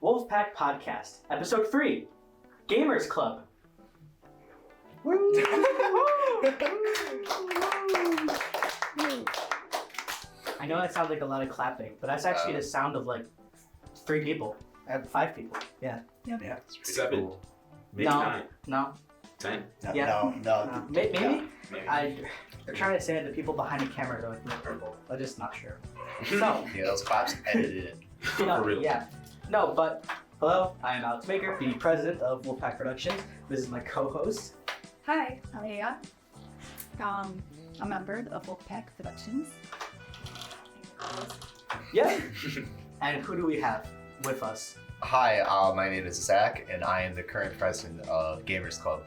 Wolfpack Podcast, Episode 3, Gamers Club. I know that sounds like a lot of clapping, but that's actually the sound of like 3 people. 5 people. Yeah. Yeah. 7. Cool. Maybe 9. No. 10. Yeah. No. Maybe. Maybe. They're trying to say that the people behind the camera are like purple. I'm just not sure. So. Yeah, those claps edited it. No, For real. Yeah. No, but hello, I am Alex Baker, the president of Wolfpack Productions. This is my co-host. Hi, I'm Aya. A member of Wolfpack Productions. Yeah. And who do we have with us? Hi, my name is Zach, and I am the current president of Gamers Club.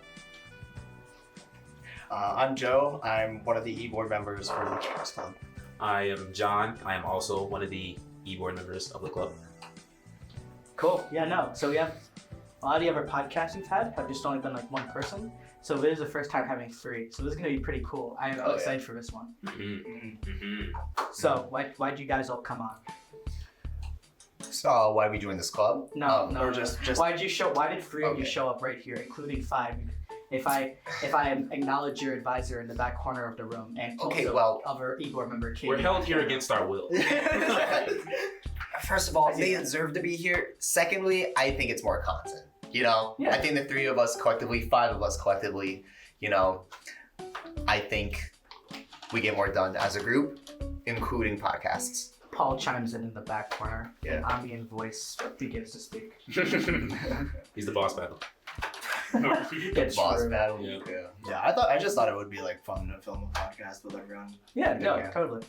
I'm Joe. I'm one of the e-board members for the Gamers Club. I am John. I am also one of the e-board members of the club. Cool. Yeah, no. So we have a lot of the other podcasts we've had have just only been like one person. So this is the first time having 3. So this is going to be pretty cool. I am excited for this one. So why'd you guys all come on? So, why we joined this club? No. Or just Why did 3 of you show up right here, including 5? If I acknowledge your advisor in the back corner of the room and Okay, also well- other e-board member Katie. We're held here against our will. First of all, they deserve to be here. Secondly, I think it's more content. Yeah. I think the 3 of us collectively, 5 of us collectively, I think we get more done as a group, including podcasts. Paul chimes in the back corner. Yeah. An ambient voice begins to speak. He's the boss battle. It's Boss true. battle. Yeah. Yeah, I just thought it would be like fun to film a podcast with everyone. Yeah, no, Yeah. totally.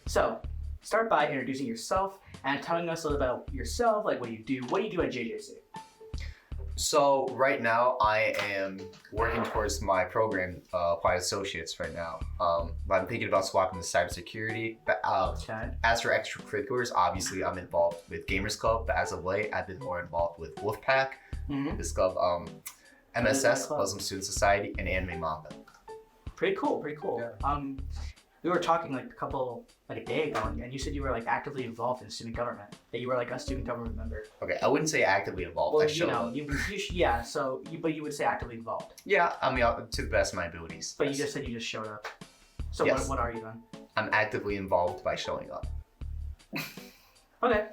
So, start by introducing yourself and telling us a little about yourself, like what do you do at JJC? So right now I am working towards my program, Applied Associates right now. I'm thinking about swapping to cybersecurity. But Okay. as for extracurriculars, obviously I'm involved with Gamers Club, but as of late I've been more involved with Wolfpack, Mm-hmm. this club, What is that MSS, club? Muslim Student Society, and Anime Manga. Pretty cool. Yeah. We were talking like a day ago, and you said you were like actively involved in student government. That you were like a student government member. Okay, I wouldn't say actively involved. Well, I showed up. but you would say actively involved. Yeah, I mean, to the best of my abilities. But you just said you just showed up. So Yes. what are you then? I'm actively involved by showing up. Okay,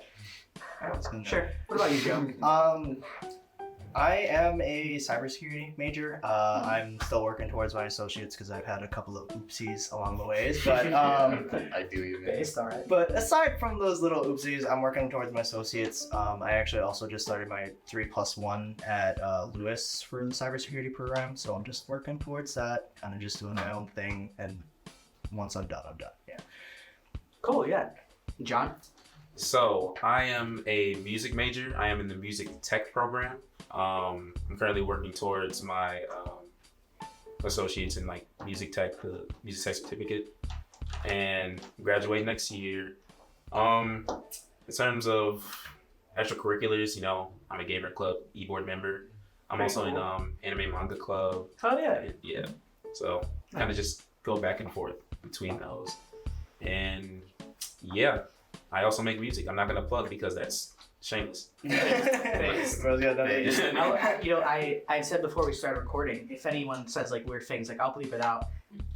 That's good. sure. What about you, Joe? I am a cybersecurity major. I'm still working towards my associates because I've had a couple of oopsies along the ways. But I do even. Based, all right. but aside from those little oopsies, I'm working towards my associates. I actually also just started my 3+1 at Lewis for the cybersecurity program. So I'm just working towards that, kind of just doing my own thing. And once I'm done, I'm done. Yeah. Cool, yeah. John? So, I am a music major. I am in the music tech program. I'm currently working towards my associates in like music tech, the music tech certificate, and graduate next year. In terms of extracurriculars, I'm a gamer club e-board member. I'm also in anime manga club. Oh yeah. Yeah. So kind of just go back and forth between those. And yeah, I also make music. I'm not gonna plug because that's shameless. I said before we started recording, if anyone says like weird things, like I'll bleep it out.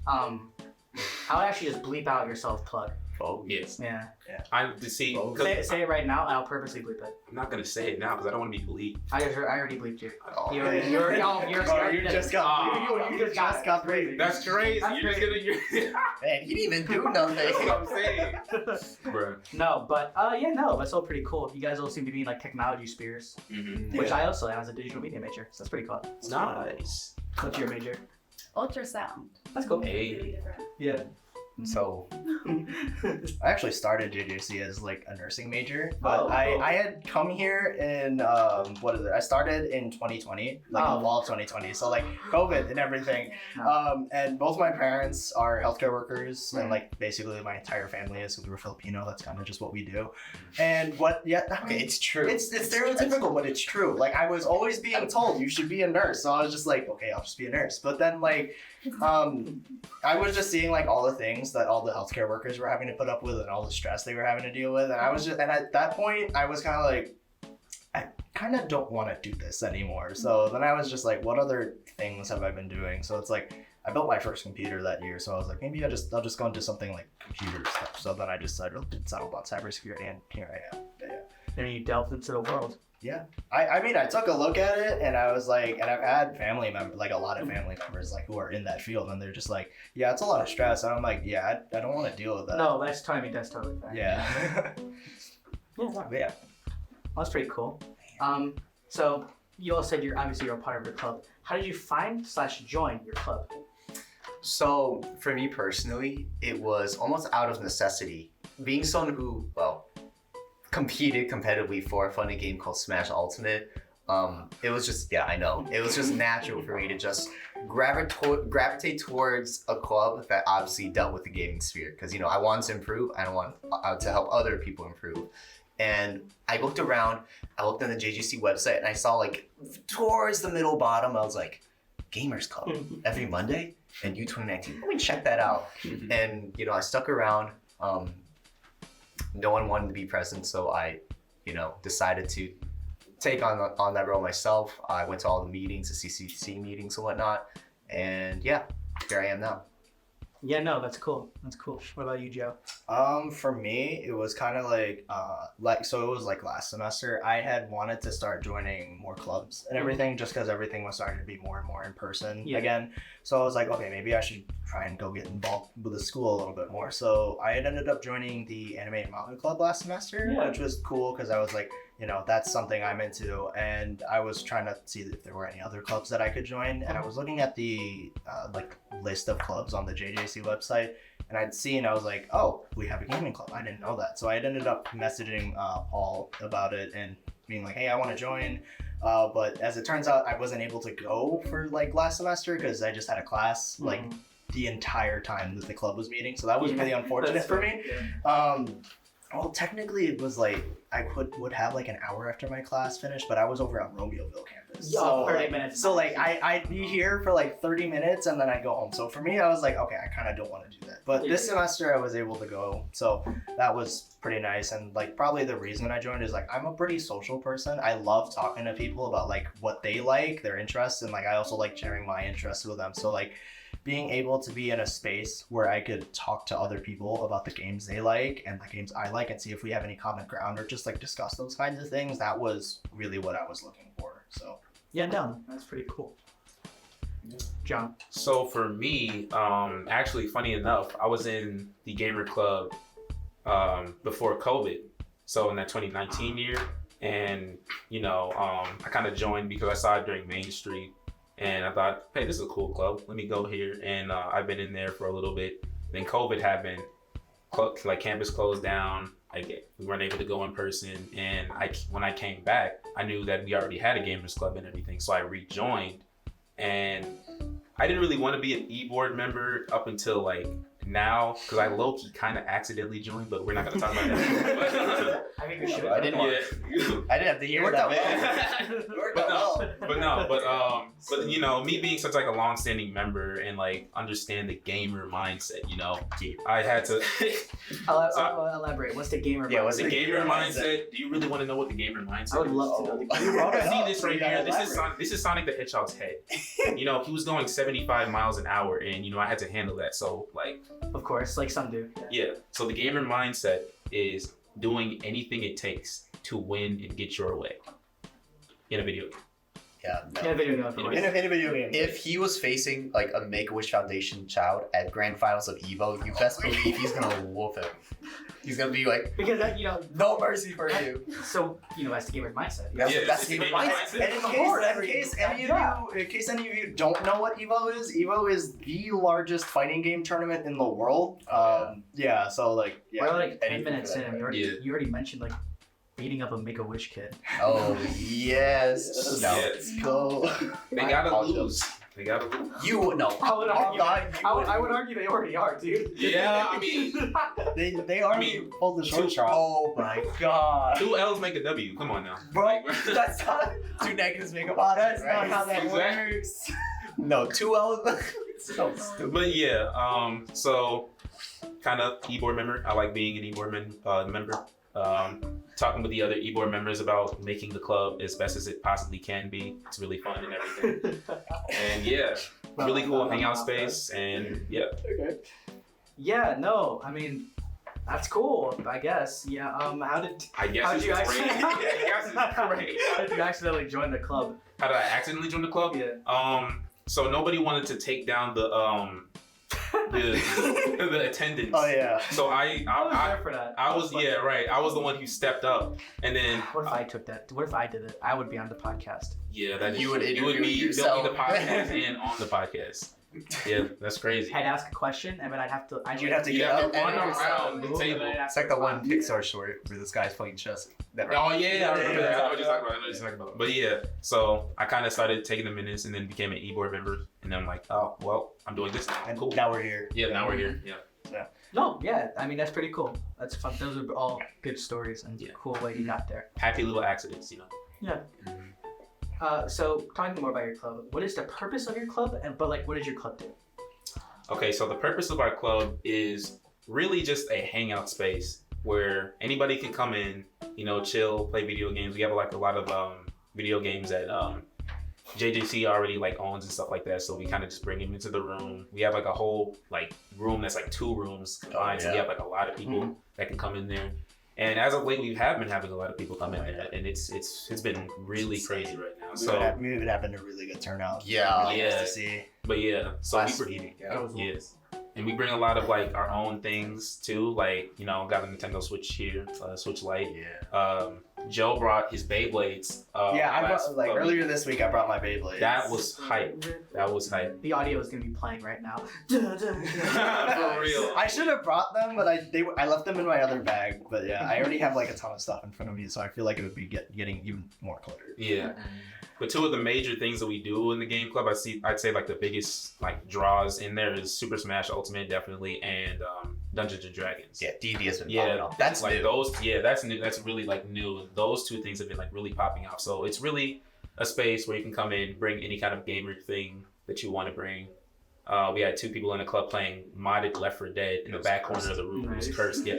I'll actually just bleep out your self-plug. Oh yes. Yeah. I see. Say it right now, and I'll purposely bleep it. I'm not gonna say it now because I don't want to be bleeped. I already bleeped you. Oh. You just got crazy. That's crazy. That's You're just gonna. Man, he didn't even do nothing. That's what I'm saying. Bruh. No, but that's all pretty cool. You guys all seem to be in like technology spheres, Mm-hmm. which I also am as a digital media major. So that's pretty cool. Nice. What's your major? Ultrasound. That's cool. Hey. Really different. Yeah. So, I actually started JJC as like a nursing major, but Oh. I had come here in I started in 2020, like Oh. the fall of 2020, so like COVID and everything. And both my parents are healthcare workers, and like basically my entire family is, because we're Filipino. That's kind of just what we do. And it's true. It's stereotypical, but it's true. Like I was always being told you should be a nurse, so I was just like, okay, I'll just be a nurse. But then like, I was just seeing like all the things that all the healthcare workers were having to put up with and all the stress they were having to deal with, and I was just, and at that point I was kind of like, kind of don't want to do this anymore. So then I was just like, what other things have I been doing? So it's like, I built my first computer that year, so I was like, maybe I'll just go into something like computer stuff. So then I just settled about cybersecurity, and here I am. Yeah. And you delved into the world. Yeah. I mean, I took a look at it, and I was like, and I've had family members, like a lot of family members, like who are in that field, and they're just like, yeah, it's a lot of stress. And I'm like, yeah, I don't want to deal with that. No, that's totally fine. Yeah. Yeah. That's pretty cool. So you all said you're a part of your club. How did you find/join your club? So for me personally, it was almost out of necessity. Being someone who, competed competitively for a funny game called Smash Ultimate, it was just, I know. It was just natural for me to just gravitate towards a club that obviously dealt with the gaming sphere. Because, I wanted to improve. I want to help other people improve. And I looked around, I looked on the JGC website, and I saw like towards the middle bottom, I was like, Gamers Club every Monday and U2019. Let me check that out. And, I stuck around. No one wanted to be present, so I, decided to take on that role myself. I went to all the meetings, the CCC meetings and whatnot. And yeah, here I am now. Yeah, no, that's cool. What about you, Joe? For me, it was kind of so it was like last semester, I had wanted to start joining more clubs and everything, just because everything was starting to be more and more in person again. So I was like, okay, maybe I should try and go get involved with the school a little bit more. So I had ended up joining the Anime Mountain Club last semester, which was cool because I was like, that's something I'm into, and I was trying to see if there were any other clubs that I could join, and I was looking at the list of clubs on the JJC website, and I was like, oh, we have a gaming club. I didn't know that. So I had ended up messaging Paul about it and being like, hey, I want to join. But as it turns out, I wasn't able to go for last semester because I just had a class the entire time that the club was meeting. So that was really unfortunate for me. Yeah. Well, technically it was I would have an hour after my class finished, but I was over at Romeoville campus. So 30 minutes. So I'd be here for 30 minutes and then I'd go home. So for me, I was like, okay, I kind of don't want to do that. But this semester I was able to go. So that was pretty nice. And probably the reason I joined is I'm a pretty social person. I love talking to people about what they like, their interests. And I also like sharing my interests with them. So being able to be in a space where I could talk to other people about the games they like and the games I like and see if we have any common ground or just discuss those kinds of things, that was really what I was looking for. So yeah, no, that's pretty cool. John? So for me, actually, funny enough, I was in the gamer club before COVID. So in that 2019 year, and I kind of joined because I saw it during Main Street. And I thought, hey, this is a cool club. Let me go here. And I've been in there for a little bit. Then COVID happened. Campus closed down. We weren't able to go in person. And when I came back, I knew that we already had a gamers club and everything. So I rejoined. And I didn't really want to be an e-board member up until now, because I low-key kind of accidentally joined, but we're not going to talk about that. I think we should. I didn't have to hear that. But me being such a long-standing member and understand the gamer mindset, I had to. I'll elaborate. What's the gamer mindset? Yeah, what's the gamer mindset? Do you really want to know what the gamer mindset is? I would love to know the gamer mindset. See this right here. This is Sonic the Hedgehog's head. He was going 75 miles an hour, and I had to handle that. So of course, some do. Yeah. So the gamer mindset is doing anything it takes to win and get your way in a video game. Yeah. No. In a video game. In a video game. If he was facing a Make-A-Wish Foundation child at Grand Finals of EVO, you best believe he's gonna whoop him. He's gonna be because no mercy for you. So that's the gamer's mindset. That's the gamer's mindset. And in case any of you don't know what EVO is the largest fighting game tournament in the world. So we're 10 minutes in, and you already mentioned beating up a Make-A-Wish kid. Oh yes. Let's go. They gotta lose. You no. I would argue they already are, dude. Yeah, I mean they already pulled the short shot. Oh my god. 2 L's make a W. Come on now. Bro, that's not 2 negatives make a positive. That's not how that works. No, 2 L's. So stupid. But yeah, so kind of e-board member. I like being an e-board member. talking with the other e-board members about making the club as best as it possibly can be. It's really fun and everything. And yeah, really cool hangout space. And yeah. Okay. Yeah, no, I mean, that's cool, I guess. Yeah, how'd you accidentally join the club? How did I accidentally join the club? Yeah. So nobody wanted to take down the attendance. Oh yeah. So I there for that. I was I was the one who stepped up, and then what if I took that? What if I did it? I would be on the podcast. Yeah, that You would be yourself. the podcast and on the podcast. Yeah, that's crazy. I'd ask a question, and then I'd have to. You'd have to You get have up to run and around the table. It's like the one Pixar short where this guy's playing chess. Oh yeah, I remember that. I know what you're talking about. But yeah, so I kind of started taking the minutes and then became an e-board member, and then I'm like, oh well, I'm doing this now. And Cool. now we're here. Yeah, now we're here. Yeah. No, yeah, I mean that's pretty cool. That's fun. Those are all good stories and cool way you got there. Happy little accidents, Yeah. So talking more about your club, what is the purpose of your club, but what does your club do? Okay, so the purpose of our club is really just a hangout space where anybody can come in, chill, play video games. We have a lot of video games that JJC already owns and stuff like that. So we kind of just bring them into the room. We have a whole room that's 2 rooms combined. So we have a lot of people that can come in there. And as of late, we have been having a lot of people come in there, and it's been really crazy right now. So we would have been a really good turnout. Yeah. Really nice to see. But yeah, so Yes. and we bring a lot of our own things too. Got a Nintendo Switch here, Switch Lite. Yeah. Joe brought his Beyblades. I brought earlier this week. I brought my Beyblades. That was hype. The audio is gonna be playing right now. For real. I should have brought them, but I left them in my other bag. But yeah, I already have a ton of stuff in front of me, so I feel like it would be getting even more cluttered. Yeah. But 2 of the major things that we do in the game club, I'd say the biggest draws in there is Super Smash Ultimate definitely, and Dungeons and Dragons. Yeah, D&D has been popping Yeah, off. That's new. those. Yeah, that's new. That's really new. Those 2 things have been really popping off. So it's really a space where you can come in, bring any kind of gamer thing that you want to bring. We had 2 people in the club playing modded Left 4 Dead in the back corner of the room. It was cursed. Yeah,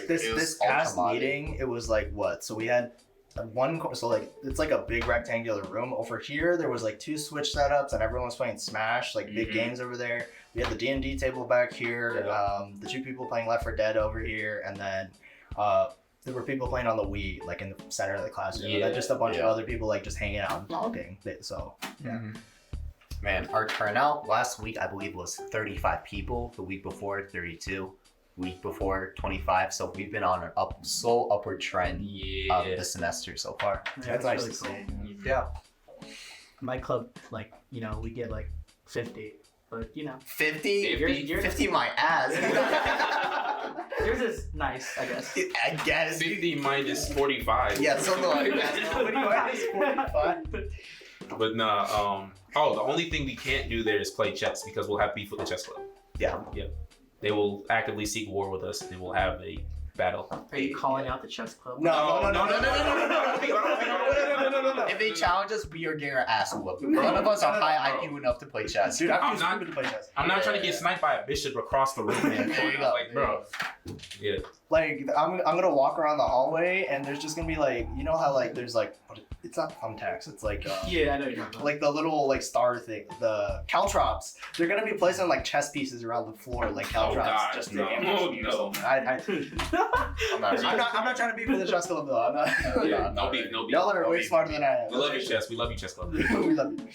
this past meeting, it was what? So we had it's a big rectangular room. Over here there was 2 Switch setups and everyone was playing Smash, big games over there. We had the D&D table back here, the 2 people playing Left 4 Dead over here, and then there were people playing on the Wii in the center of the classroom. And then just a bunch of other people just hanging out and vlogging. So Man, our turnout last week I believe was 35 people. The week before 32. Week before 25, so we've been on an upward trend this semester so far. Yeah, That's nice really to see. cool. Yeah. My club, we get 50, but 50? 50 my ass. yours is nice, I guess. I guess. 50 minus 45. Yeah, something like that. 45. But nah. The only thing we can't do there is play chess because we'll have beef with the chess club. Yeah. They will actively seek war with us, and we'll have a battle. Are you calling out the chess club? No. If they challenge us, we are getting our ass whooped. None of us are high IQ enough to play chess. Dude, I'm not stupid to play chess. I'm not trying to get sniped by a bishop across the room, man. There you go. Bro. Yeah. I'm gonna walk around the hallway and there's just gonna be how there's it's not thumbtacks, it's Yeah, I know you're talking about. the little star thing, the caltrops. They're gonna be placing chess pieces around the floor caltrops. God, just no. No. I'm I'm not trying to be for the chess club though. I'm not. Yeah, no beef. Y'all are way smarter than I am. We love you, chess. We love you, chess club. We love you.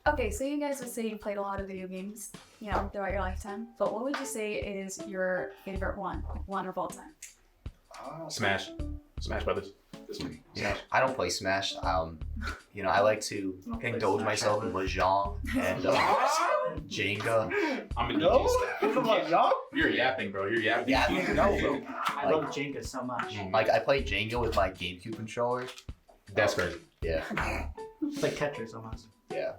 Okay, so you guys would say you played a lot of video games, throughout your lifetime. But what would you say is your favorite one of all time? Smash Brothers. This one. Yeah, I don't play Smash. I like to indulge myself in Mahjong and Jenga. I'm a No? DJ Come on, y'all. You're yapping, bro. You're yapping. Yeah, no, bro. I love Jenga so much. I play Jenga with my GameCube controller. That's crazy. Yeah. It's like Tetris almost. Yeah.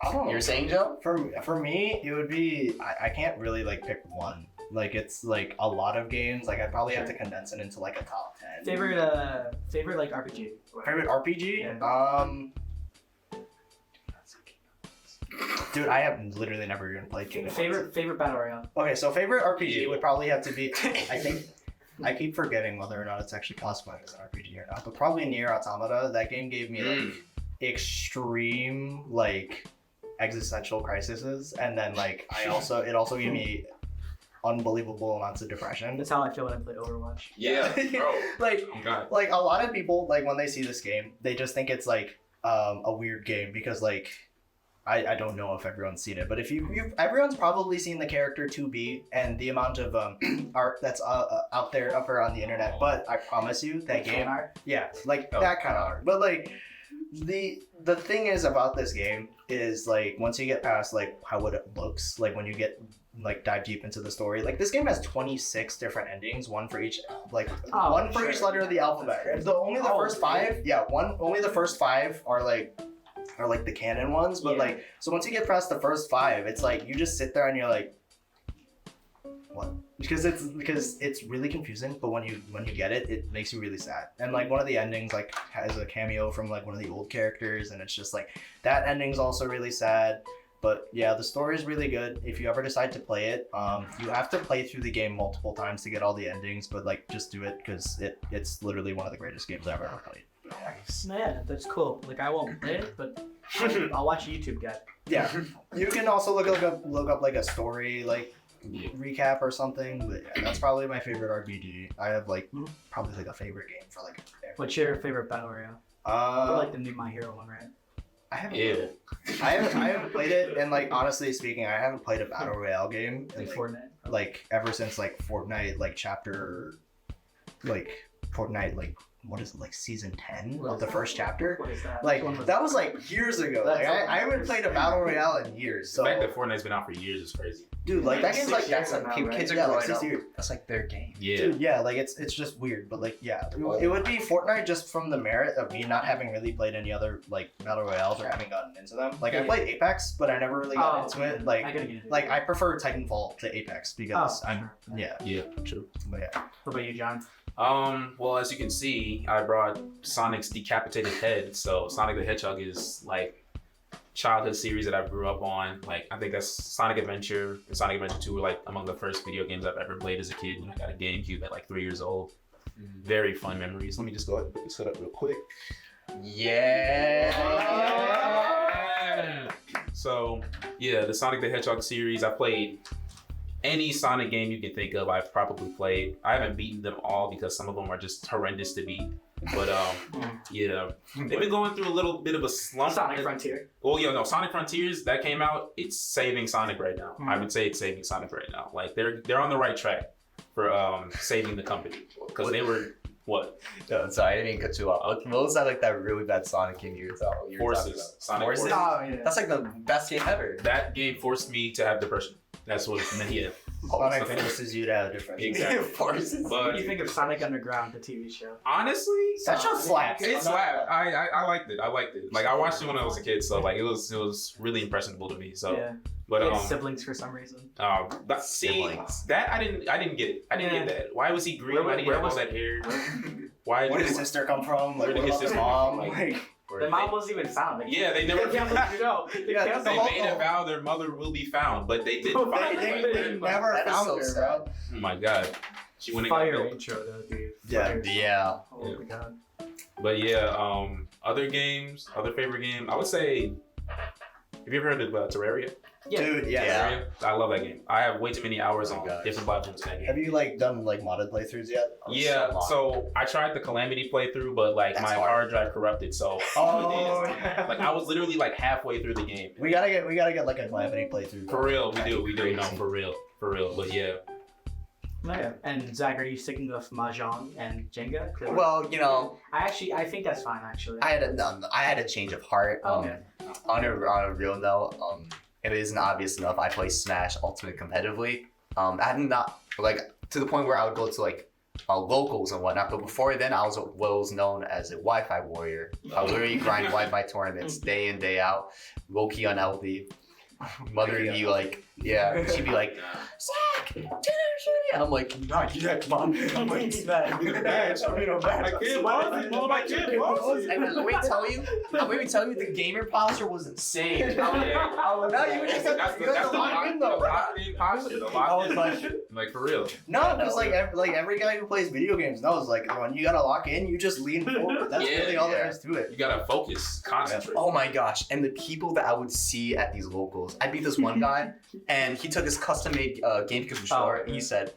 Oh. You're saying, Joe? For me, it would be I can't really pick one. It's a lot of games. I'd probably have to condense it into a top 10. Favorite RPG. Favorite RPG? Yeah. Dude, I have literally never even played Kingdom Hearts. Favorite battle royale. Okay, so favorite RPG would probably have to be, I think, I keep forgetting whether or not it's actually classified as an RPG or not, but probably Nier Automata. That game gave me like extreme like existential crises, and then like it also gave me unbelievable amounts of depression. That's how I feel when I play Overwatch. Yeah, bro. like God. like a lot of people, like when they see this game, they just think it's like a weird game because like I don't know if everyone's seen it, but if everyone's probably seen the character 2B and the amount of art that's out there on the internet. But I promise you that game, yeah, like that kind of art. But like the thing is about this game is like once you get past like how it looks, like when you get like dive deep into the story, like this game has 26 different endings, one for each like one for each letter of the alphabet. Only the first 5, only the first 5 are like the canon ones, but like so once you get past the first 5, it's like you just sit there and you're like, what? Because it's really confusing, but when you get it, it makes you really sad. And like one of the endings like has a cameo from like one of the old characters, and it's just like that ending's also really sad. But yeah, the story is really good. If you ever decide to play it, you have to play through the game multiple times to get all the endings, but like just do it because it's literally one of the greatest games I've ever played. Nice. Yeah, that's cool. Like I won't play it, but I'll watch a YouTube guide. Yeah, you can also look up like a story like recap or something. But yeah, that's probably my favorite RPG. I have like probably like a favorite game for like. What's your favorite battle royale? I like the new My Hero one, right? I haven't played it, and like honestly speaking, I haven't played a battle royale game in, Fortnite. Like ever since like Fortnite like Fortnite like what is it, like season 10 of the first chapter? What is that? Like that was like years ago. Like I haven't played a battle royale in years. So The fact that Fortnite's been out for years is crazy. dude, like that game's like That's that's like now, kids are yeah, like growing 6 up. years. That's like their game. Yeah. Dude, yeah, like it's just weird, but like yeah, it would be Fortnite just from the merit of me not having really played any other like battle royales or having gotten into them. Like I played Apex, but I never really got into it. I gotta get into Like it. I prefer Titanfall to Apex because I'm yeah, True. but yeah. What about you, John? Well, as you can see, I brought Sonic's decapitated head. So Sonic the Hedgehog is like childhood series that I grew up on. Like I think that's Sonic Adventure and Sonic Adventure 2 were like among the first video games I've ever played as a kid. I got a GameCube at like 3 years old. Very fun memories. Let me just go ahead and put this set up real quick. Yeah. So yeah, the Sonic the Hedgehog series, I played any Sonic game you can think of. I've probably played. I haven't beaten them all because some of them are just horrendous to beat. But yeah, they've been going through a little bit of a slump. Sonic Frontier. Well, Sonic Frontiers that came out. It's saving Sonic right now. I would say it's saving Sonic right now. Like they're on the right track for saving the company because they were what? No, sorry, I didn't mean to cut you off. What was that like that really bad Sonic game you were talking Forces. Sonic Forces. Oh yeah. That's like the best game ever. That game forced me to have depression. That's what it meant. Yeah. Sonic forces you to have different. Exactly. Forces. What But do you think of Sonic Underground, the TV show? honestly, That show slaps. it slapped. I liked it. Like I watched it when I was a kid, so like it was really impressionable to me. So, Yeah. but He had siblings for some reason. siblings. That I didn't get it. I didn't get that. Why was he green? Why did he have all that hair? Why? Where did his sister come from? Like Where did what his about his sister mom? come from? Like The mom wasn't even found. Like, Yeah, they never. They They made a vow their mother will be found, but they didn't find her. they never That is found so her, sad. bro. Oh my god, she wouldn't got Fire built. intro though, dude. Yeah. Fire. Yeah. Oh my god. But yeah, other games, other favorite game. I would say, have you ever heard of Terraria? Yeah. Dude, yeah. Yeah. Terraria. I love that game. I have way too many hours Oh my on gosh. different platforms in that game. Have you like done like modded playthroughs yet? Yeah, so I tried the Calamity playthrough, but like That's my hard. hard drive corrupted. So Oh, yeah. like I was literally like halfway through the game. We gotta get like a Calamity playthrough. For real, we do. No, for real. But yeah. Yeah. And Zach, are you sticking with Mahjong and Jenga? Well, I think that's fine actually. I had a change of heart. Okay. On a real note, if it isn't obvious enough, I play Smash Ultimate competitively. I had not like to the point where I would go to like locals and whatnot. But before then, I was what was known as a Wi-Fi warrior. I would literally grind Wi-Fi tournaments day in day out, low key unhealthy. Mother would be like Yeah, she'd be like, Zach, dinner shooting. And I'm like, not yet, mom. I'm like, Smash. My kid, my kid, boss. And then let me tell you, the gamer posture was insane. Yeah. No, you were just That's the locked-in posture. The locked-in. Like, for real. No, because like every guy who plays video games knows, like when you gotta lock in, you just lean forward. That's really all there is to it. You gotta focus, concentrate. Oh my gosh. And the people that I would see at these locals. I beat this one guy, and he took his custom-made GameCube controller, and he said,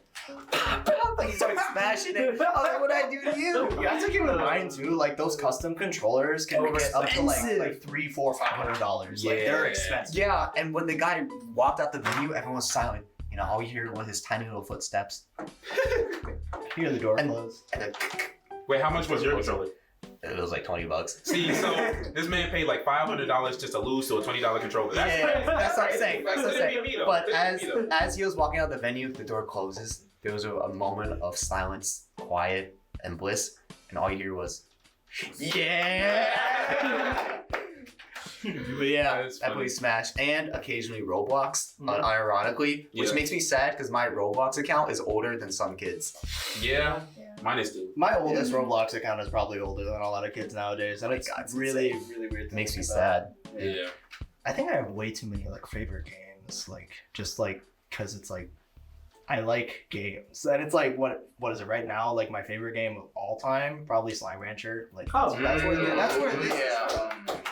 like he started smashing it. I was like, what did I do to you? Yeah, I took it with mine too. Like those custom controllers can get up to like $300, $400, $500. Like they're expensive. Yeah, and when the guy walked out the venue, everyone was silent. You know, all you hear was his tiny little footsteps. Hear the door close. And then Wait, how much was your controller? it was like $20. See, so this man paid like $500 just to lose to a $20 controller. That's what I'm saying. That's what I'm saying. Me, though. But That's me, though. as he was walking out the venue, the door closes. There was a moment of silence, quiet, and bliss, and all you hear was, yeah! But yeah, That's I funny. play Smash and occasionally Roblox, unironically, which Yeah. makes me sad because my Roblox account is older than some kids. Yeah, mine is too. My oldest Roblox account is probably older than a lot of kids nowadays, and it's God, it's really, insane. really weird. It makes me thinking about. sad. Yeah. I think I have way too many like favorite games, like just like because it's like I like games, and it's like what is it right now? Like my favorite game of all time, probably Slime Rancher. Like that's where it is.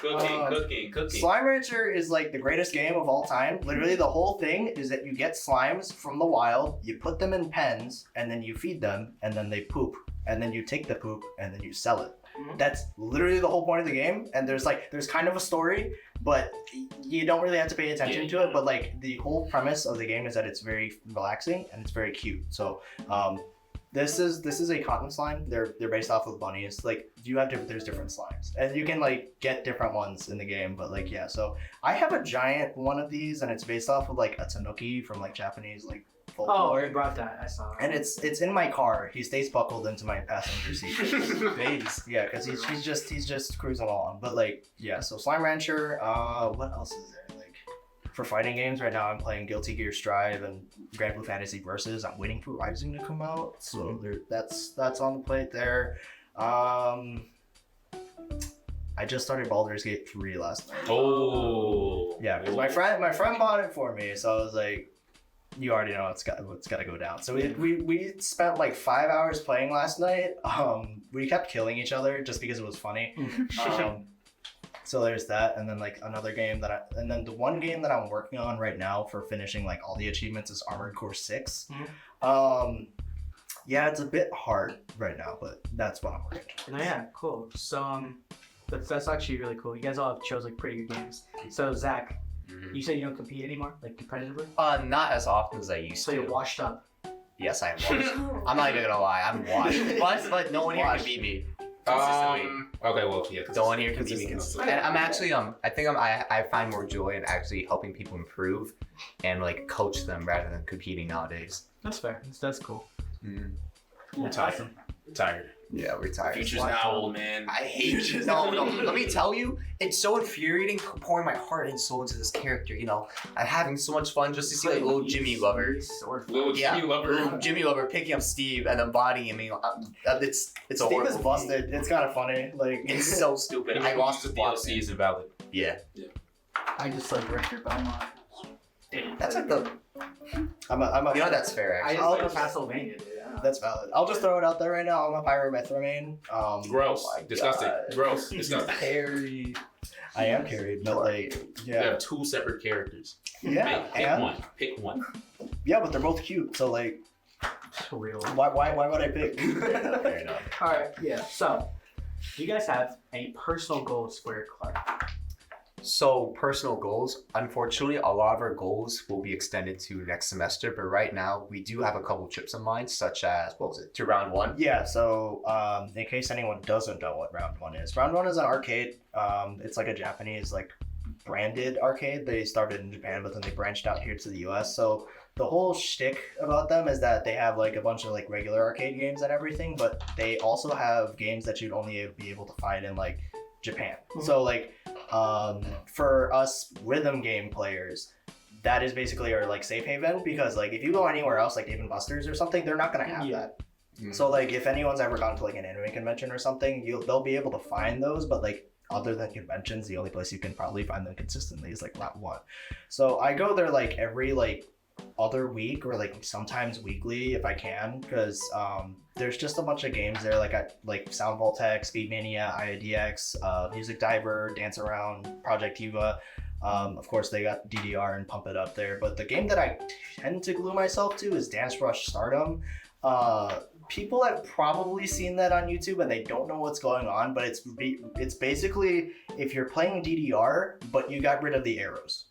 Cooking. Slime Rancher is like the greatest game of all time. Literally, the whole thing is that you get slimes from the wild, you put them in pens, and then you feed them, and then they poop, and then you take the poop, and then you sell it. That's literally the whole point of the game. And there's kind of a story, but you don't really have to pay attention to it. But like the whole premise of the game is that it's very relaxing and it's very cute. So this is a cotton slime. They're based off of bunnies. Like there's different slimes, and you can like get different ones in the game. But like yeah, so I have a giant one of these, and it's based off of like a tanuki from like Japanese like folklore. Oh, you brought that. I saw it. And it's in my car. He stays buckled into my passenger seat. Yeah, because he's just cruising along. But like yeah, so Slime Rancher. What else is there? Like for fighting games right now, I'm playing Guilty Gear Strive and Grand Blue Fantasy Versus. I'm waiting for Rising to come out, so that's on the plate there. I just started Baldur's Gate 3 last night. Oh. Yeah, because my friend bought it for me, so I was like, you already know what's got to go down. So we spent like 5 hours playing last night. We kept killing each other just because it was funny. So there's that, and then like another game and then the one game that I'm working on right now for finishing like all the achievements is Armored Core 6. Yeah, it's a bit hard right now, but that's what I'm working towards. No, yeah, cool. So that's actually really cool. You guys all have chose like pretty good games. So Zach, you said you don't compete anymore, like competitively. Not as often as I used So to. you're washed up. Yes, I am washed. I'm not even gonna lie, I'm washed. But no one here can beat me. Consistently. Okay, well, yeah. No one here can beat me consistently. And I'm actually I find more joy in actually helping people improve and like coach them rather than competing nowadays. That's fair. That's cool. We're tired. Tired. Yeah, we're tired. Future's now old, man. I hate you. No. Let me tell you, it's so infuriating pouring my heart and soul into this character. You know, I'm having so much fun just to see like little Jimmy Lover. Little Jimmy Lover. Little Jimmy Lover picking up Steve and then bodying me. It's a Steve horrible. is busted. It's kind of funny. Like It's so stupid. I lost the DLC is invalid. Yeah. I just like Richter Belmont. That's like the. I'm a You know that's fair. I Actually. just like Castlevania, dude. That's valid. I'll just throw it out there right now. I'm a pyromethylramine. Gross. Oh my Disgusting. God. Gross. Disgusting. Harry. I am carried, but like, You yeah, have two separate characters. yeah, Pick and- one. Pick one. yeah, but they're both cute. So like, Real. why would I pick? Fair enough. All right, yeah. So, do you guys have any personal goals for your club? So personal goals, unfortunately, a lot of our goals will be extended to next semester. But right now, we do have a couple trips in mind, such as to round one. Yeah. So in case anyone doesn't know what Round One is an arcade. It's like a Japanese like branded arcade. They started in Japan, but then they branched out here to the U.S. So the whole shtick about them is that they have like a bunch of like regular arcade games and everything, but they also have games that you'd only be able to find in like Japan. So like for us rhythm game players, that is basically our like safe haven, because like if you go anywhere else like Dave and Buster's or something, they're not gonna have that. So like if anyone's ever gone to like an anime convention or something, they'll be able to find those, but like other than conventions, the only place you can probably find them consistently is like Route 1. So I go there like every like other week or like sometimes weekly if I can, because there's just a bunch of games there like Sound Voltex, Speedmania, IADX, Music Diver, Dance Around, Project Eva. Of course they got DDR and Pump It Up there, but the game that I tend to glue myself to is Dance Rush Stardom. People have probably seen that on YouTube and they don't know what's going on, but it's basically if you're playing DDR but you got rid of the arrows.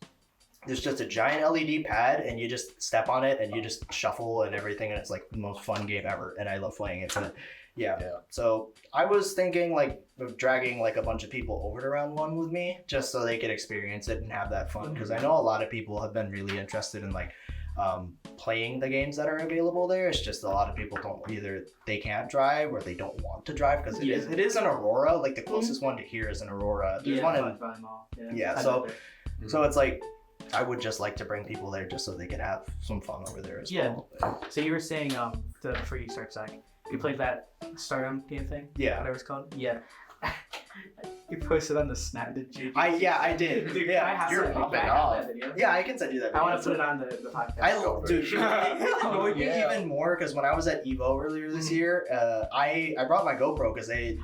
There's just a giant LED pad and you just step on it and you just shuffle and everything, and it's like the most fun game ever and I love playing it. But yeah. So I was thinking like of dragging like a bunch of people over to round 1 with me just so they could experience it and have that fun, because I know a lot of people have been really interested in like playing the games that are available there. It's just a lot of people they can't drive or they don't want to drive, because it is an Aurora. Like the closest one to here is an Aurora. There's one in so it's like I would just like to bring people there just so they could have some fun over there as well. So you were saying before you start, Zach, you played that Stardom game thing? Yeah. Whatever it's called? Yeah. You posted on the Snap, did you? I did. Dude, Yeah, you're popping off. Yeah, I can send you that video. I want to put it on the podcast. Dude, it would be even more because when I was at Evo earlier this year, I brought my GoPro because they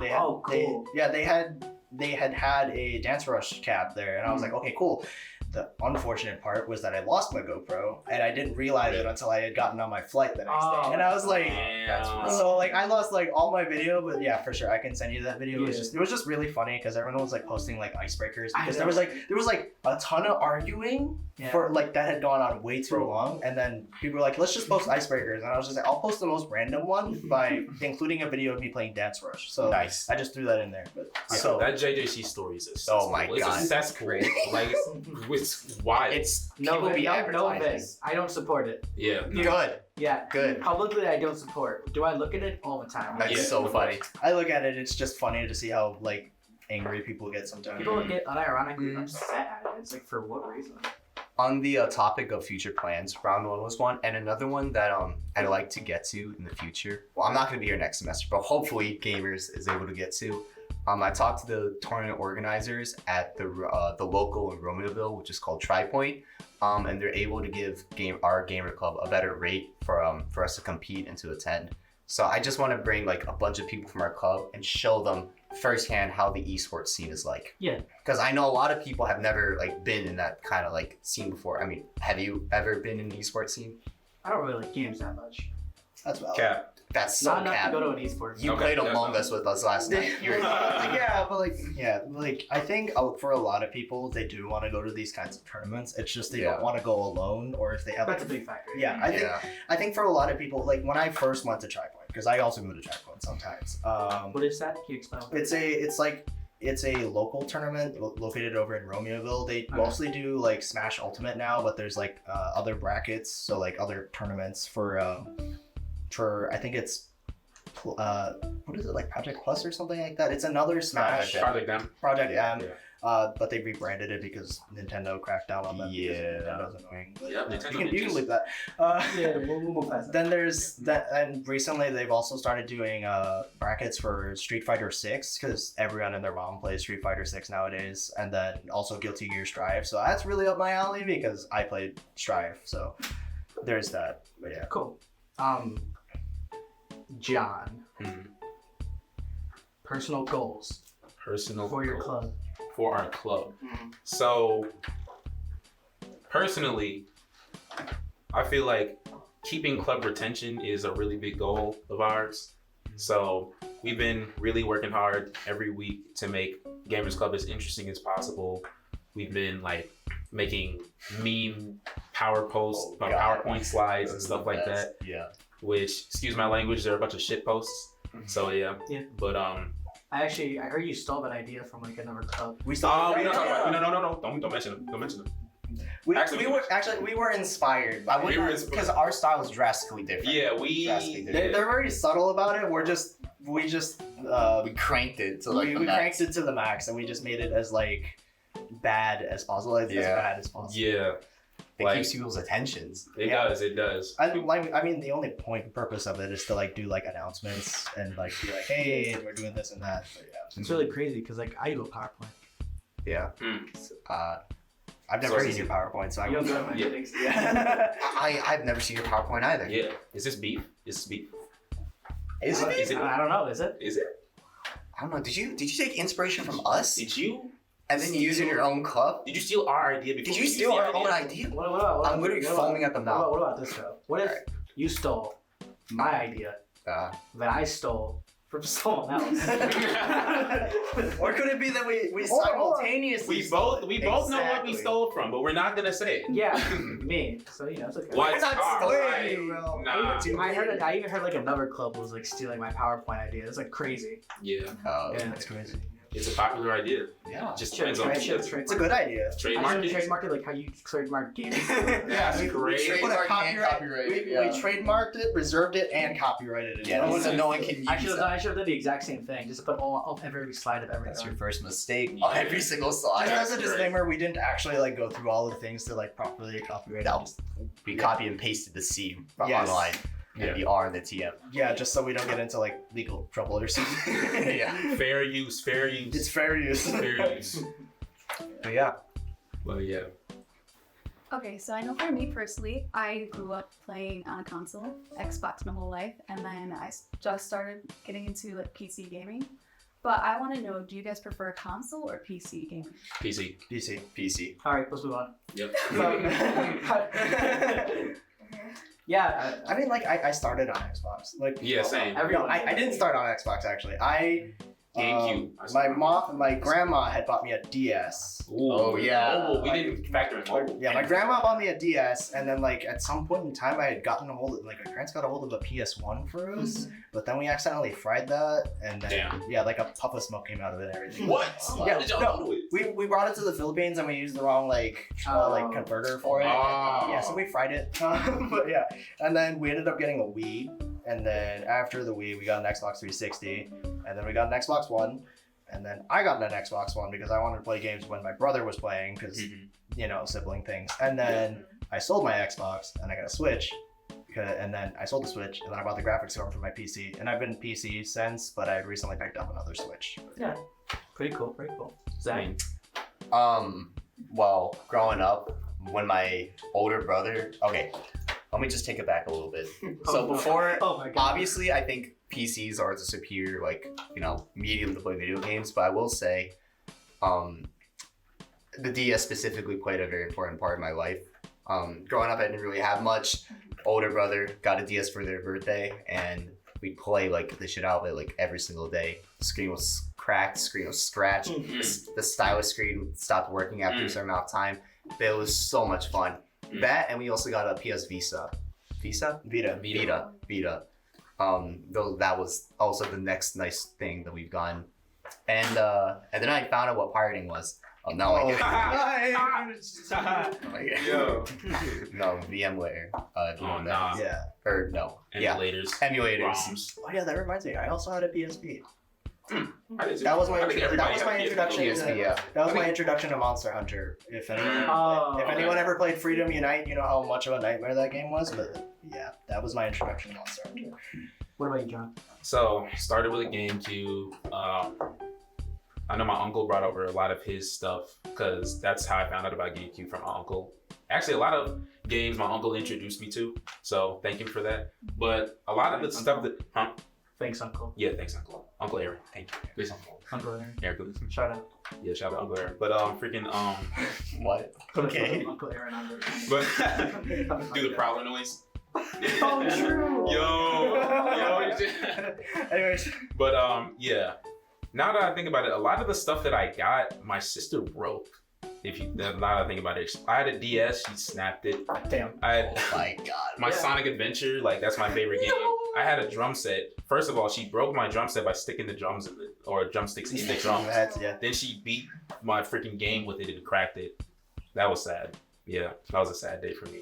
had a Dance Rush cap there, and I was like, okay, cool. The unfortunate part was that I lost my GoPro and I didn't realize it until I had gotten on my flight the next day. And I was like, so like I lost like all my video, but yeah, for sure I can send you that video. It was just really funny because everyone was like posting like icebreakers, because there was like a ton of arguing for like that had gone on way too long, and then people were like, let's just post icebreakers, and I was just like, I'll post the most random one by including a video of me playing Dance Rush. So nice. I just threw that in there. But So that JJC story is oh my god, that's great. Like it's wild. It's no offense. I don't support it. Yeah. Good. Yeah. Good. Publicly, I don't support. Do I look at it all the time? That's so funny. I look at it, it's just funny to see how like angry people get sometimes. People get unironically upset at it. It's like, for what reason? On the topic of future plans, round 1 was one, and another one that I'd like to get to in the future. Well, I'm not going to be here next semester, but hopefully Gamers is able to get to. I talked to the tournament organizers at the local in Romeoville, which is called TriPoint, and they're able to give our gamer club a better rate for us to compete and to attend. So I just want to bring like a bunch of people from our club and show them firsthand how the esports scene is like. Yeah. Because I know a lot of people have never like been in that kind of like scene before. I mean, have you ever been in the esports scene? I don't really like games that much. That's valid. Cap. That's so Not enough cap. to go to an esports. You played Among Us with us last night. I think for a lot of people, they do want to go to these kinds of tournaments. It's just they don't want to go alone, or if they have. That's a big factor. Yeah, I think for a lot of people, like when I first went to TriPoint, because I also go to TriPoint sometimes. What is that? Can you explain? It's a local tournament located over in Romeoville. They mostly do like Smash Ultimate now, but there's like other brackets, so like other tournaments for I think it's what is it, like Project Plus or something like that? It's another Smash Project M. But they rebranded it because Nintendo cracked down on them. Yeah, Nintendo's annoying. Nintendo You can leave that. We'll move past that. Then there's that, and recently they've also started doing brackets for Street Fighter 6, because everyone and their mom plays Street Fighter 6 nowadays, and then also Guilty Gear Strive. So that's really up my alley because I played Strive. So there's that. But yeah, cool. John. Personal goals. For your club. For our club. So, personally, I feel like keeping club retention is a really big goal of ours. So, we've been really working hard every week to make Gamers Club as interesting as possible. We've been like making meme PowerPoint slides and stuff like that. Yeah. Which, excuse my language, they're a bunch of shit posts. So yeah. But I heard you stole that idea from like another club. We stole. No. Don't mention them. Don't mention them. We were inspired. Because our style is drastically different. Yeah, they're very subtle about it. We cranked it to like we cranked it to the max, and we just made it as like bad as possible. As bad as possible. Yeah. It Like- keeps people's attentions. It does. I mean, the only purpose of it is to like do like announcements and like be like, hey, we're doing this and that. But yeah, It's really crazy because like I do a PowerPoint. Yeah. I've never Sources. seen your PowerPoint, so I You don't wouldn't go to my Yeah. meetings. I've never seen your PowerPoint either. Yeah. Is this beef? Is this beef? Is it? Is it? I don't know. Is it? Is it? I don't know. Did you take inspiration from us Did you? and then use it in your own club? Did you steal our idea? Before Did you we steal used the our own idea? What about? I'm literally foaming at the mouth. What about this though? What if Alright. you stole my idea that I stole from someone else? Or could it be that we Or- simultaneously? We both know what we Exactly. stole from, but we're not gonna say it. Yeah, me. So you know, it's okay. What? We're not All stealing, right. bro. Nah. I even heard like another club was like stealing my PowerPoint idea. It's like crazy. Yeah, Oh, Yeah. That's crazy. it's a popular idea. yeah. Just Should depends on It's a good idea. I trademark should it. trademark it like how you trademark gaming. Yeah, we, great. we put a Trademark and copyright. copyrighted, We yeah. trademarked it, reserved it, and copyrighted it. Yeah, So no one can use I should that. have done the exact same thing. Just put all every slide of everything. That's your first mistake Yeah. on every single slide. Just as a disclaimer, we didn't actually like go through all the things to like properly copyright No. it. Just- We copy and pasted the C Yes. online. Yeah. And the R and the TM. Yeah, just so we don't get into like legal trouble or something. Yeah. Fair use. Fair use. It's fair use. Fair use. But yeah. Well, yeah. Okay, so I know for me personally, I grew up playing on a console, Xbox my whole life, and then I just started getting into like PC gaming. But I want to know, do you guys prefer console or PC gaming? PC. DC. PC. All right, let's move on. Yep. Yeah, I mean, like I started on Xbox. Like Yeah, same. everyone. I didn't start on Xbox actually. GameCube. My grandma had bought me a DS. Ooh. Oh, yeah. Oh, we didn't factor in mobile. Yeah, my grandma bought me a DS, and then like at some point in time, I had gotten a hold of my parents got a hold of a PS1 for us, but then we accidentally fried that, and then Damn. yeah, like a puff of smoke came out of it and everything. What? Why Yeah, did y'all no. do it? We brought it to the Philippines and we used the wrong like converter for it. Oh. Yeah, so we fried it. But yeah, and then we ended up getting a Wii, and then after the Wii, we got an Xbox 360, and then we got an Xbox One. And then I got an Xbox One because I wanted to play games when my brother was playing because, you know, sibling things. And then I sold my Xbox and I got a Switch. And then I sold the Switch and then I bought the graphics card for my PC. And I've been PC since, but I recently picked up another Switch. Yeah, pretty cool. Zach. Well, growing up, when my older brother. Okay, let me just take it back a little bit. So before, Oh my god. obviously, I think PCs are the superior, like, you know, medium to play video games. But I will say, the DS specifically played a very important part in my life. Growing up, I didn't really have much. Older brother got a DS for their birthday, and we'd play like the shit out of it like every single day. The screen was cracked, screen was scratched. The stylus screen stopped working after a certain amount of time. But it was so much fun. That, and we also got a PS Vita. Vita. Though that was also the next nice thing that we've gotten. And then I found out what pirating was. Oh no! I get Yo. no VMware. If you know that. nah. Yeah. Or no. Yeah. Emulators. Emulators. ROMs. Oh yeah, that reminds me. I also had a PSP. I did too. That was my I think everybody got a introduction. PSP, yeah. That was my introduction to Monster Hunter. If anyone ever played Freedom Unite, you know how much of a nightmare that game was. But yeah, that was my introduction to Monster Hunter. What about you, John? So, started with a GameCube. I know my uncle brought over a lot of his stuff because that's how I found out about GameCube from my uncle. Actually, a lot of games my uncle introduced me to, so thank him for that. But a lot of the stuff that, Thanks, Uncle. Yeah, thanks, Uncle. Uncle Aaron, thank you. Listen, Uncle Aaron. Eric, listen. Shout out. Yeah, shout out Uncle Aaron. But What? Okay. Uncle Aaron on but do the prowler noise. Oh, true. Yo. Anyways. But yeah. Now that I think about it, a lot of the stuff that I got, my sister broke. Now that I think about it, I had a DS, she snapped it. Damn. I had Oh my god. my Sonic Adventure, like that's my favorite game. I had a drum set. First of all, she broke my drum set by sticking the drums in it, or drumsticks in the drums. Yeah. Then she beat my freaking game with it and cracked it. That was sad. Yeah, that was a sad day for me.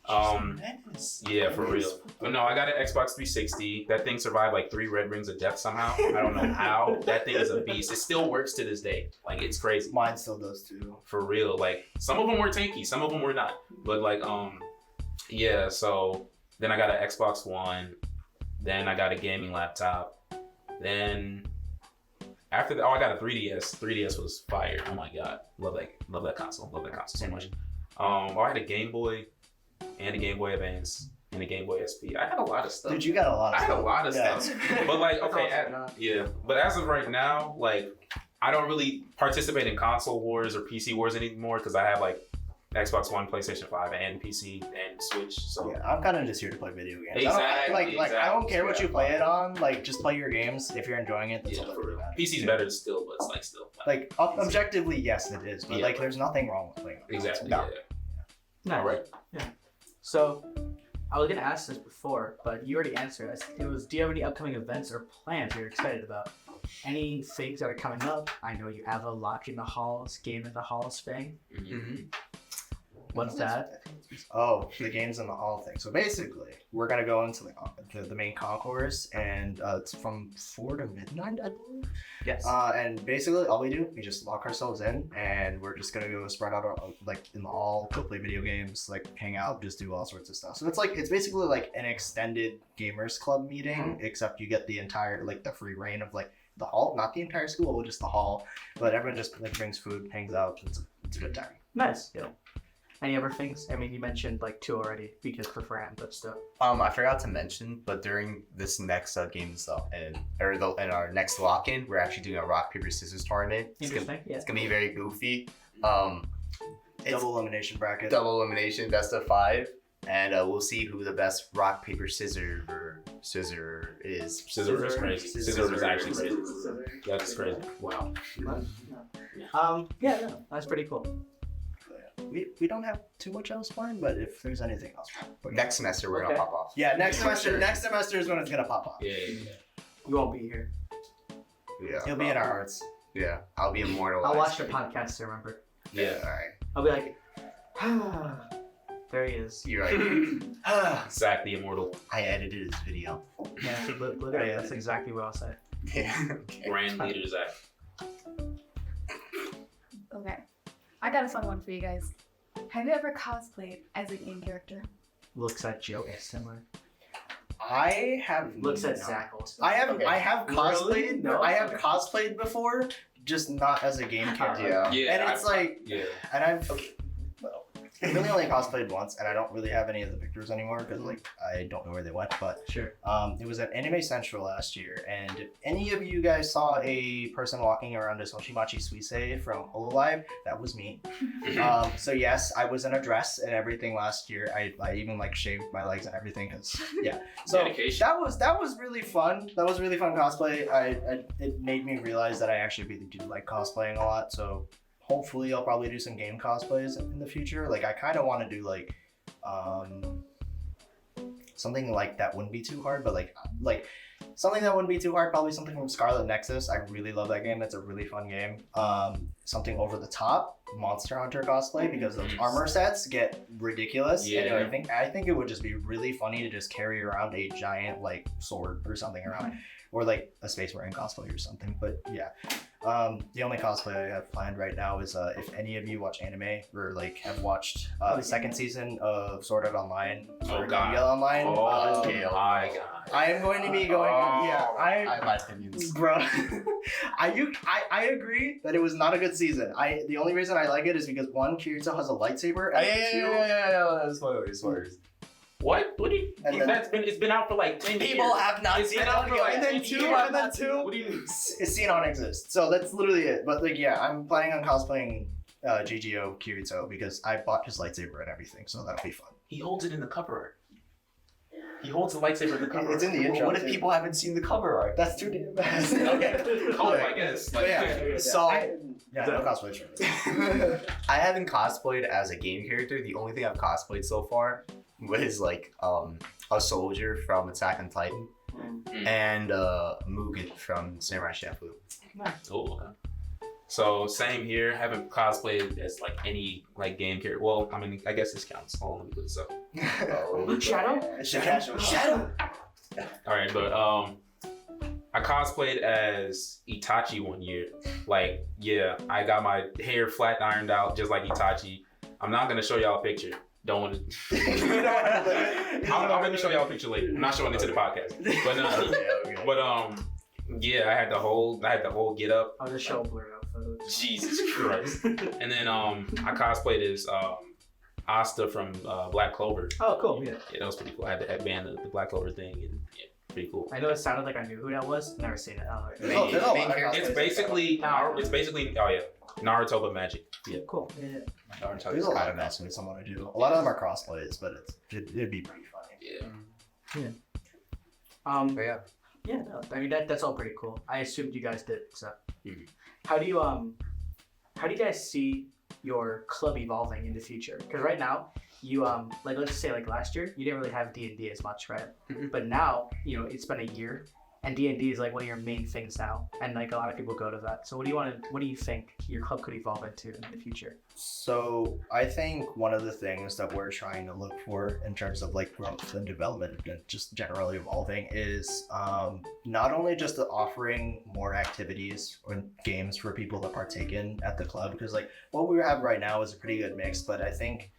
Yeah, for real. But no, I got an Xbox 360. That thing survived like 3 red rings of death somehow. I don't know how. That thing is a beast. It still works to this day. Like, it's crazy. Mine still does too. For real. Like, some of them were tanky, some of them were not. But like, yeah. So then I got an Xbox One. Then I got a gaming laptop. Then after that, I got a 3DS. 3DS was fire. Oh my god, love that console. Love that console so much. I had a Game Boy and a Game Boy Advance and a Game Boy SP. I had a lot of stuff. Dude, you got a lot of I stuff. had a lot of stuff. But like, okay, yeah. But as of right now, like, I don't really participate in console wars or PC wars anymore because I have like Xbox One, PlayStation 5, and PC and Switch. So yeah, I'm kind of just here to play video games. Exactly. I don't care what you play it on. Like, just play your games. If you're enjoying it, that's yeah, all for that real. matters. PC's better still, but it's like still. Like, objectively, yes, it is. But Yeah. like, there's nothing wrong with playing on Exactly. console. Yeah. No, Right. Yeah. So, I was gonna ask this before, but you already answered it. It was, do you have any upcoming events or plans you're excited about? Any things that are coming up? I know you have a Lock in the Halls, Game in the Halls thing. Mm-hmm. What's that? Oh, the games in the hall thing. So basically, we're gonna go into the main concourse, and it's from 4 to midnight, I believe. Yes. And basically, all we do, we just lock ourselves in, and we're just gonna go spread out like in the hall, go play video games, like hang out, just do all sorts of stuff. So it's basically like an extended gamers club meeting, except you get the entire like the free reign of like the hall, not the entire school, just the hall. But everyone just like brings food, hangs out. It's a good time. Nice. Yeah. Any other things? I mean, you mentioned like 2 already because for Fran, but still. I forgot to mention, but during this next game stuff in our next lock-in, we're actually doing a rock paper scissors tournament. Interesting. Yeah. It's gonna be very goofy. It's Double elimination bracket. double elimination, best of 5, and we'll see who the best rock paper scissor is. Scissor is crazy. Scissor is actually crazy. That's crazy. Wow. Yeah, no, that's pretty cool. We don't have too much else planned, but if there's anything else, Next semester we're Okay. gonna pop off. yeah, next semester. Sure. Next semester is when it's gonna pop off. Yeah. You won't be here. Yeah. He'll be in our hearts. Yeah. I'll be immortalized. I'll watch the podcast to remember. Yeah. All right. I'll be like, there he is. You're right. Zach the Immortal. I edited his video. Yeah, literally, that's exactly what I'll say. Yeah. Okay. Grand leader Zach. Okay. I got a fun one for you guys. Have you ever cosplayed as a game character? Looks at Joe is similar. I have Looks at not. Zach also. I have Okay. I have cosplayed. Really? No? I have cosplayed before, just not as a game character. Yeah. Yeah. And it's like, Yeah. and I've really only cosplayed once, and I don't really have any of the pictures anymore because like I don't know where they went. But Sure. it was at Anime Central last year, and if any of you guys saw a person walking around as Hoshimachi Suisei from Hololive, that was me. So yes, I was in a dress and everything last year. I even like shaved my legs and everything because yeah. So Dedication. that was really fun. That was really fun cosplay. It made me realize that I actually really do like cosplaying a lot. So hopefully I'll probably do some game cosplays in the future. Like I kind of want to do like something like that wouldn't be too hard, but like something that wouldn't be too hard. Probably something from Scarlet Nexus. I really love that game. That's a really fun game. Something over the top, Monster Hunter cosplay, because those armor sets get ridiculous. Yeah. And I think it would just be really funny to just carry around a giant like sword or something around, or like a Space Marine cosplay or something. But yeah. The only cosplay I have planned right now is if any of you watch anime or like have watched the second season of Sword Art Online or God. Gale Online. Oh okay. my God. I am going to be going. Yeah, I have my opinions. bro. I agree that it was not a good season. The only reason I like it is because one, Kirito has a lightsaber, and two, Spoilers. What? What do you? And then- It's been out for like 10 years. People have not It's seen been it. out for like and then 10 two, years. and then two. What do you mean? It's seen on exist. So that's literally it. But like, yeah, I'm planning on cosplaying GGO Kirito because I bought his lightsaber and everything, so that'll be fun. He holds it in the cover art. He holds the lightsaber in the cover It's in the art. intro. What if people haven't seen the cover art? That's too damn bad. Okay. Oh, I guess. But yeah, so Yeah. no cosplay shirt. I haven't cosplayed as a game character. The only thing I've cosplayed so far was like a soldier from Attack on Titan and Mugen from Samurai Champloo. Oh, okay. So same here. Haven't cosplayed as like any like game character. Well, I mean, I guess this counts. Hold on, let me put this up. Shadow? Shadow. All right, but I cosplayed as Itachi one year. Like, yeah, I got my hair flat ironed out just like Itachi. I'm not gonna show y'all a picture. Don't want to. I'm gonna show y'all a picture later. I'm not showing it to the podcast. But Okay. but yeah, I had the whole get up. I'll just show blurred out photos. Jesus Christ. And then I cosplayed as Asta from Black Clover. Oh, cool. Yeah. Yeah, that was pretty cool. I had the headband, the Black Clover thing, and yeah, pretty cool. I know it sounded like I knew who that was. Never seen it. Oh, Main- Oh, there's a lot main of character. It's basically Naruto but magic. Yeah. cool. Yeah. Naruto There's is a lot kind of of cosplays I want to do. A lot of them are crossplays, but it'd be pretty funny. Yeah. But yeah. Yeah, no, I mean that's all pretty cool. I assumed you guys did. So, Mhm. how do you guys see your club evolving in the future? Because right now, you like let's say like last year, you didn't really have D&D as much, right? Mhm. But now, it's been a year, and D&D is like one of your main things now, and like a lot of people go to that. So what do you think your club could evolve into in the future? So I think one of the things that we're trying to look for in terms of like growth and development and just generally evolving is not only just offering more activities or games for people to partake in at the club, because like what we have right now is a pretty good mix, but I think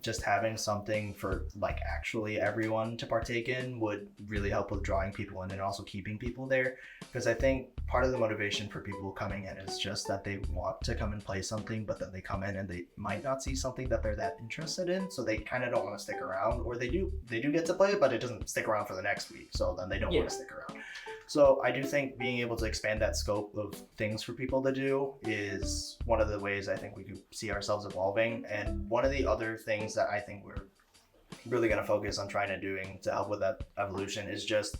just having something for like actually everyone to partake in would really help with drawing people in and also keeping people there, because I think part of the motivation for people coming in is just that they want to come and play something, but then they come in and they might not see something that they're that interested in, so they kind of don't want to stick around, or they do get to play it, but it doesn't stick around for the next week, so then they don't want to stick around. So I do think being able to expand that scope of things for people to do is one of the ways I think we could see ourselves evolving. And one of the other things that I think we're really going to focus on trying to doing to help with that evolution is just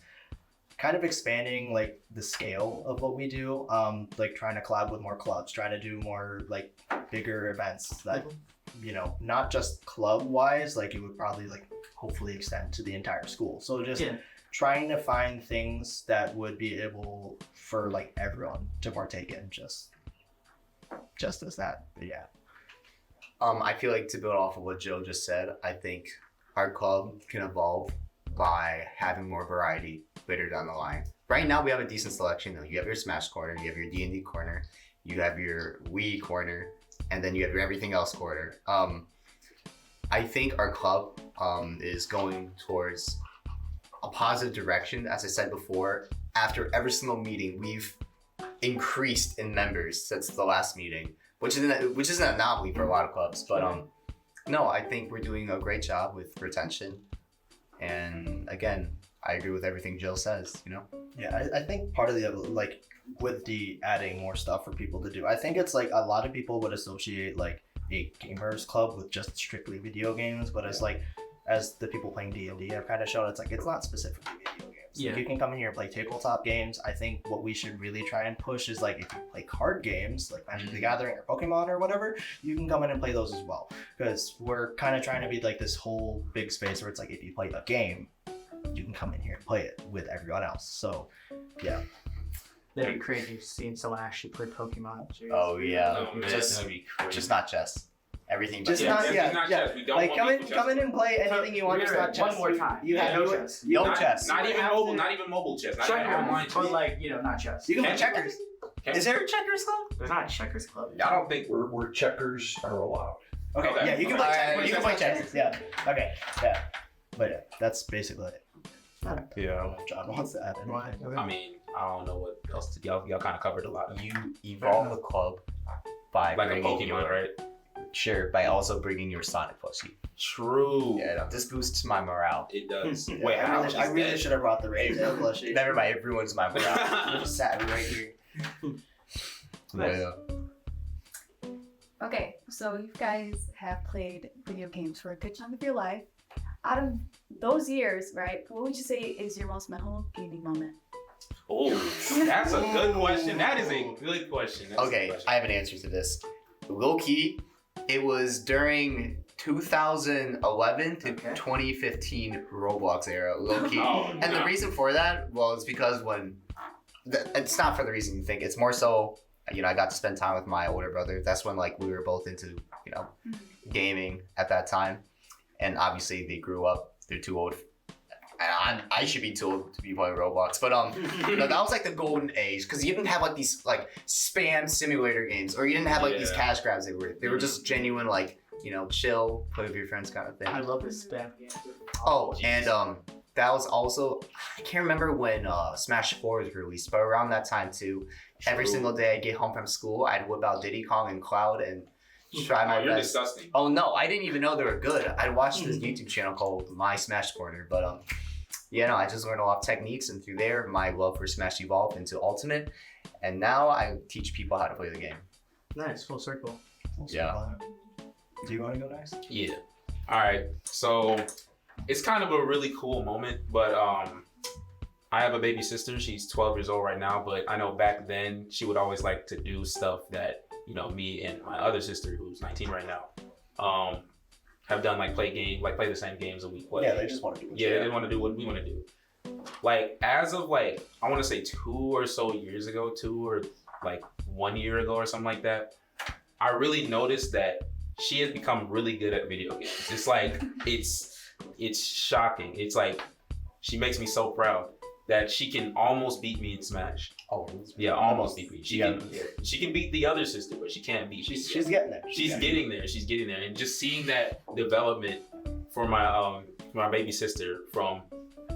kind of expanding like the scale of what we do, like trying to collab with more clubs, trying to do more like bigger events that, not just club wise, like it would probably like hopefully extend to the entire school. So just trying to find things that would be able for like everyone to partake in, just as that. But yeah. I feel like to build off of what Joe just said, I think our club can evolve by having more variety later down the line. Right now we have a decent selection though. You have your Smash corner, you have your D&D corner, you have your Wii corner, and then you have your everything else corner. I think our club is going towards a positive direction. As I said before, after every single meeting, we've increased in members since the last meeting, which is an anomaly for a lot of clubs. But no, I think we're doing a great job with retention. And again, I agree with everything Jill says. Yeah, I think part of the like with the adding more stuff for people to do, I think it's like a lot of people would associate like a gamers club with just strictly video games, but it's like, as the people playing D&D have kind of shown, it's like it's not specifically video games. Yeah. Like, you can come in here and play tabletop games. I think what we should really try and push is like if you play card games like Magic the Gathering or Pokemon or whatever, you can come in and play those as well. Because we're kind of trying to be like this whole big space where it's like if you play a game, you can come in here and play it with everyone else. So yeah. That'd be crazy seeing someone actually play Pokemon. Jeez. Oh yeah, Oh, man, just that'd be crazy. just not chess. Everything Just but not, chess. yeah, not yeah. chess. We don't Like want come in and play So, anything you want. Just not one chess. more time. You have no you- chess. you- No not, chess. Not You even have mobile. to- Not even mobile chess. Not even online But chess. like not chess. You can play Can- checkers. Can- Is there a checkers club? There's not a checkers club. I don't think where checkers are allowed. Okay, Okay. yeah, you can play Alright, checkers. You can play checkers. Yeah. Okay. Yeah. But yeah, that's basically it. I don't Yeah. know if John wants to add anything. I mean, I don't know what else to y'all kind of covered a lot. You evolve the club by Like a bringing Pokemon, right? Sure, by also bringing your Sonic plushie. True. Yeah, no, this boosts my morale. It does. Yeah, Wait, how? I really should have brought the Raintail plushie. Never mind, everyone's my morale. Just sat right here. Nice. Yeah. Okay, so you guys have played video games for a good chunk of your life. Out of those years, right, what would you say is your most memorable gaming moment? Oh, that's a good question. That is a good question. That's a Okay, good question. I have an answer to this. Low key, it was during 2011 to Okay. 2015 Roblox era. Low key. Oh, And the no. reason for that, well, it's because it's not for the reason you think. It's more so, I got to spend time with my older brother. That's when like we were both into, gaming at that time. and obviously they grew up. They're too old. I should be too old to be playing Roblox, but that was like the golden age because you didn't have like these like spam simulator games, or you didn't have like these cash grabs. They were just genuine, like, you know, chill, play with your friends kind of thing. I love this spam game. Oh, and that was also, I can't remember when Smash 4 was released, but around that time too. Every single day I'd get home from school, I'd whip out Diddy Kong and Cloud and try my You're best. disgusting. Oh no, I didn't even know they were good. I'd watch this YouTube channel called My Smash Corner, but yeah, no, I just learned a lot of techniques, and through there, my love for Smash evolved into Ultimate, and now I teach people how to play the game. Nice, full circle. Yeah. Do you want to go next? Yeah. All right. So it's kind of a really cool moment, but I have a baby sister. She's 12 years old right now, but I know back then she would always like to do stuff that, you know, me and my other sister, who's 19 right now, have done, like play the same games that we play. Yeah, they just want to do it. Yeah, they want to do what we want to do. Like, as of like, I want to say 2 or so years ago, 2 or like 1 year ago or something like that, I really noticed that she has become really good at video games. It's like, it's shocking. It's like, she makes me so proud that she can almost beat me in Smash. Oh, Yeah, almost beat me. She Yeah. can beat the other sister, but she can't beat me. She's getting there. She's getting there. She's getting there, and just seeing that development for my baby sister, from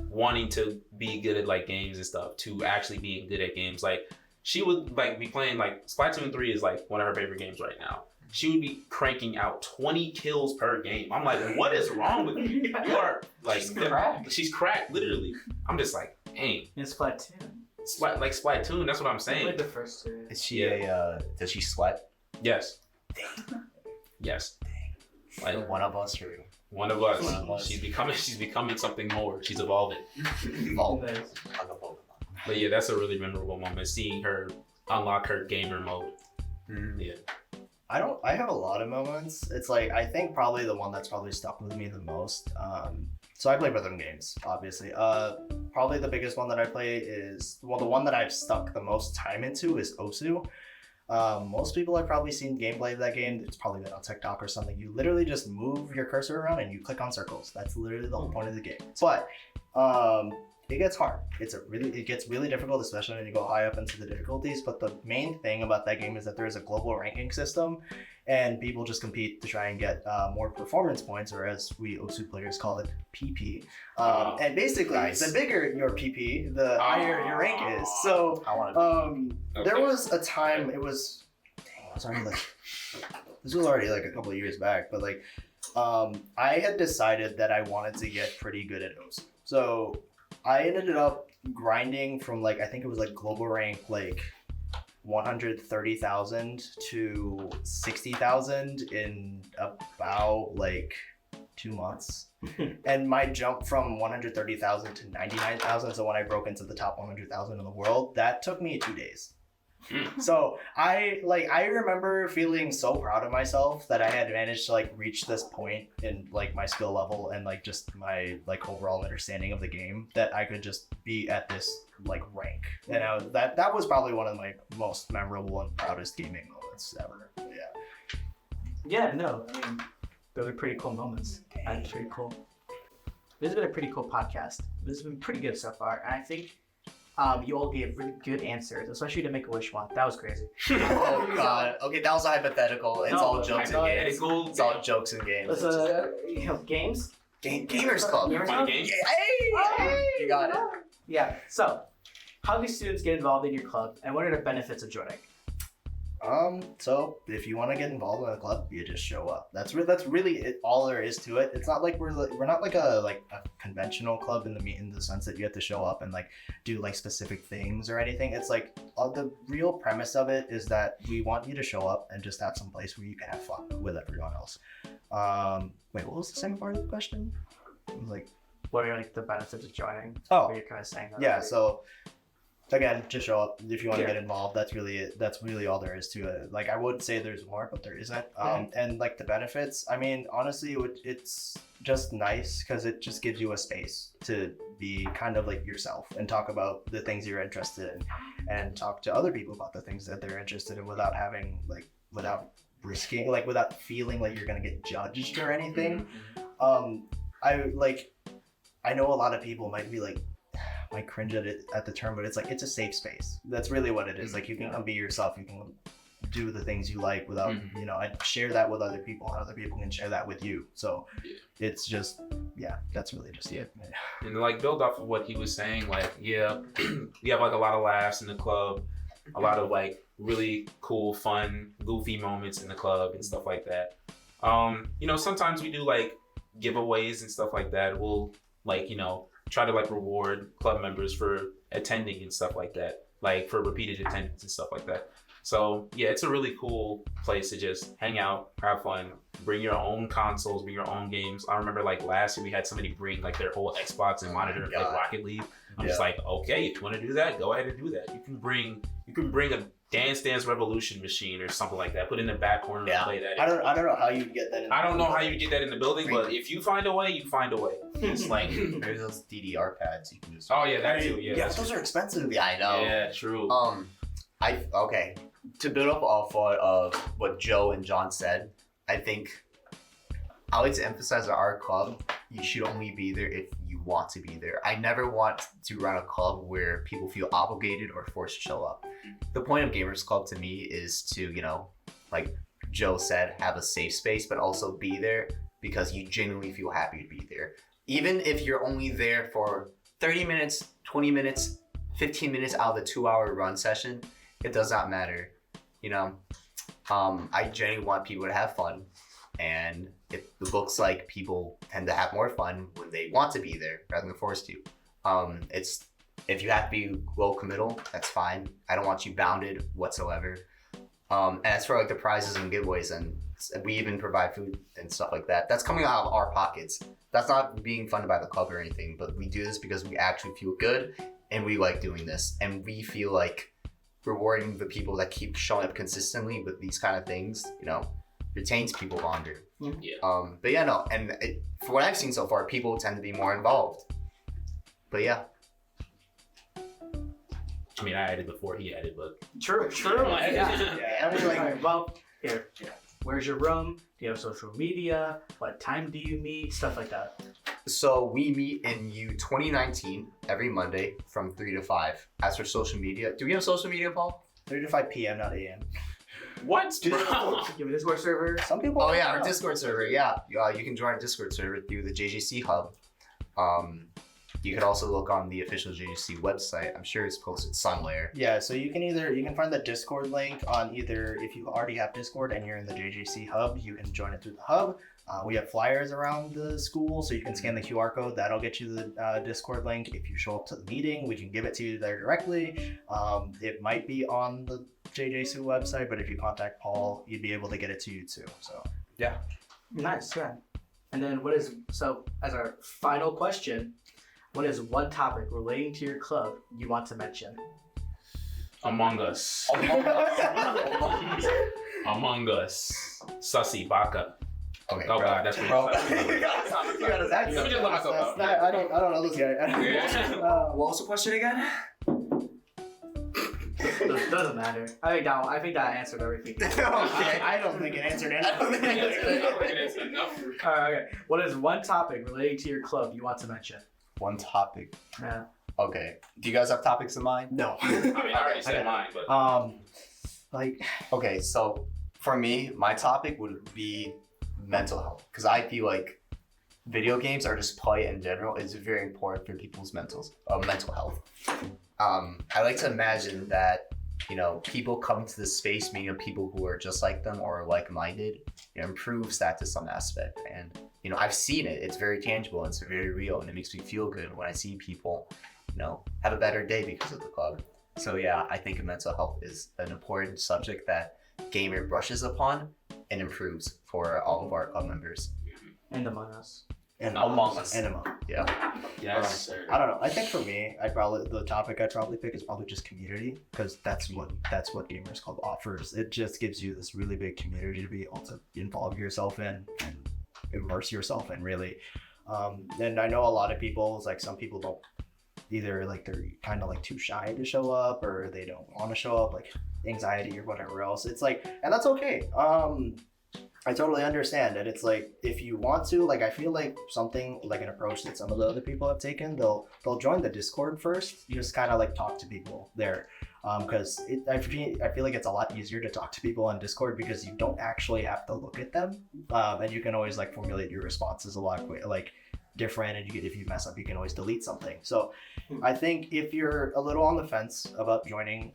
wanting to be good at like games and stuff to actually being good at games. Like, she would like be playing like Splatoon 3 is like one of her favorite games right now. She would be cranking out 20 kills per game. I'm like, what is wrong with you? You are like, she's cracked, literally. I'm just like, dang. It's Splatoon. Like Splatoon, that's what I'm I saying. played the first two. is she does she sweat? Yes. Yes. Like One of us, or one of us. One of us. She's becoming something more. She's evolving. oh, Nice. like a Pokemon. But yeah, that's a really memorable moment, seeing her unlock her gamer mode. Yeah. I have a lot of moments. It's like, I think probably the one that's probably stuck with me the most. So I play rhythm games, obviously. Probably the biggest one that I play is, well, the one that I've stuck the most time into is Osu. Most people have probably seen gameplay of that game. It's probably been on TikTok or something. You literally just move your cursor around and you click on circles. That's literally the whole point of the game. But it gets hard. It gets really difficult, especially when you go high up into the difficulties. But the main thing about that game is that there is a global ranking system, and people just compete to try and get more performance points, or as we Osu players call it, PP. And basically, the bigger your PP, the higher your rank is. So I want to. there was a time, it was already like, this was already like a couple of years back, but like, I had decided that I wanted to get pretty good at Osu. So I ended up grinding from like, I think it was like global rank like 130,000 to 60,000 in about like 2 months. And my jump from 130,000 to 99,000, so when I broke into the top 100,000 in the world, that took me 2 days. So I remember feeling so proud of myself that I had managed to like reach this point in like my skill level and like just my like overall understanding of the game, that I could just be at this like rank. And that was probably one of my most memorable and proudest gaming moments ever. Yeah. Yeah, no, I mean, those are pretty cool moments. That's pretty cool. This has been a pretty cool podcast. This has been pretty good so far. And I think you all gave really good answers, especially to Make-A-Wish one. That was crazy. Oh god. Okay, that was a hypothetical. It's No, all jokes and games. Hypothetical. It's all jokes and games. Let's, games? Gamers Club. Gamers Fun Club? game. Hey, you got it. Yeah, so how do students get involved in your club, and what are the benefits of joining? So if you want to get involved in a club, you just show up. That's really it, all there is to it. It's not like we're not like a conventional club in the sense that you have to show up and like do like specific things or anything. It's like the real premise of it is that we want you to show up and just have some place where you can have fun with everyone else. Wait, what was the second part of the question? It was like, What are like the benefits of joining? Oh. What you're kind of saying that. yeah, so again, just show up if you want to Yeah. get involved. That's really it. That's really all there is to it. Like, I would say there's more, but there isn't. And like the benefits, I mean, honestly, it's just nice because it just gives you a space to be kind of like yourself and talk about the things you're interested in, and talk to other people about the things that they're interested in without having without feeling like you're gonna get judged or anything. I know a lot of people might be like, might cringe at it at the term, but it's like it's a safe space. That's really what it is. Like you can be yourself. You can do the things you like without I share that with other people, and other people can share that with you. So it's just that's really just it. And like build off of what he was saying, like we have like a lot of laughs in the club, a lot of like really cool, fun, goofy moments in the club and stuff like that. Sometimes we do like giveaways and stuff like that. We'll like try to like reward club members for attending and stuff like that, like for repeated attendance and stuff like that. So yeah, it's a really cool place to just hang out, have fun, bring your own consoles, bring your own games. I remember like last year we had somebody bring like their whole Xbox and monitor like Rocket League. I'm just like, okay, if you want to do that, go ahead and do that. You can bring a Dance Dance Revolution machine or something like that. Put it in the back corner and play that. I don't know how you get that. I don't know how you get that in the building, but if you find a way, you find a way. It's like there's those DDR pads you can just. Oh yeah, that too. Yeah, those are expensive. Yeah, I know. Yeah, true. To build up off of what Joe and John said, I think I like to emphasize at our club, you should only be there if you want to be there. I never want to run a club where people feel obligated or forced to show up. The point of Gamers Club to me is to, like Joe said, have a safe space, but also be there because you genuinely feel happy to be there. Even if you're only there for 30 minutes, 20 minutes, 15 minutes out of the 2-hour run session, it does not matter. I genuinely want people to have fun, and it looks like people tend to have more fun when they want to be there rather than forced to. If you have to be low committal, that's fine. I don't want you bounded whatsoever. And as for like the prizes and giveaways, and we even provide food and stuff like that, that's coming out of our pockets. That's not being funded by the club or anything, but we do this because we actually feel good and we like doing this, and we feel like rewarding the people that keep showing up consistently with these kind of things, retains people longer. But yeah, no, and for what I've seen so far, people tend to be more involved. But yeah. I mean, I added before he added, but True. Well, here. Where's your room? Do you have social media? What time do you meet? Stuff like that. So we meet in U 2019 every Monday from 3 to 5. As for social media, do we have social media, Paul? 3 to 5 p.m., not a.m. What? Do you have a Discord server? Some people. Oh yeah, our Discord server. Yeah, you can join our Discord server through the JJC Hub. You can also look on the official JJC website. I'm sure it's posted somewhere. Yeah, so you can find the Discord link on either, if you already have Discord and you're in the JJC Hub, you can join it through the Hub. We have flyers around the school, so you can scan the QR code. That'll get you the Discord link. If you show up to the meeting, we can give it to you there directly. It might be on the JJC website, but if you contact Paul, you'd be able to get it to you too. So yeah. Nice, yeah. And then as our final question, what is one topic relating to your club you want to mention? Among Us. Among Us. Sussy, Baka. Okay, Oh god, that's Bro. pretty Let me just let myself out. I don't know this guy. What was the question again? Doesn't matter. I think that answered everything. Okay. I don't think it answered anything. Okay. What is one topic relating to your club you want to mention? One topic. Yeah. Okay. Do you guys have topics in mind? No. I mean, I already said mine, but Okay, so for me, my topic would be mental health, because I feel like video games or just play in general is very important for people's mental health. I like to imagine that people come to this space meeting people who are just like them or like-minded. It improves that to some aspect, and I've seen it. It's very tangible and it's very real, and it makes me feel good when I see people have a better day because of the club. So yeah, I think mental health is an important subject that Gamer brushes upon and improves for all of our club members. And Among Us. And Among Us. And Among. Yeah. yes, sir. I don't know. I think for me, the topic I'd probably pick is probably just community, because that's what Gamers Club offers. It just gives you this really big community to be able to involve yourself in and immerse yourself in, really. And I know a lot of people, it's like some people don't either, like they're kind of like too shy to show up, or they don't want to show up, like anxiety or whatever else. It's like, and that's okay. I totally understand. And it's like, if you want to, like, I feel like something like an approach that some of the other people have taken, they'll join the Discord first. You just kind of like talk to people there. Because I feel like it's a lot easier to talk to people on Discord because you don't actually have to look at them. And you can always like formulate your responses a lot like different, and if you mess up, you can always delete something. So I think if you're a little on the fence about joining,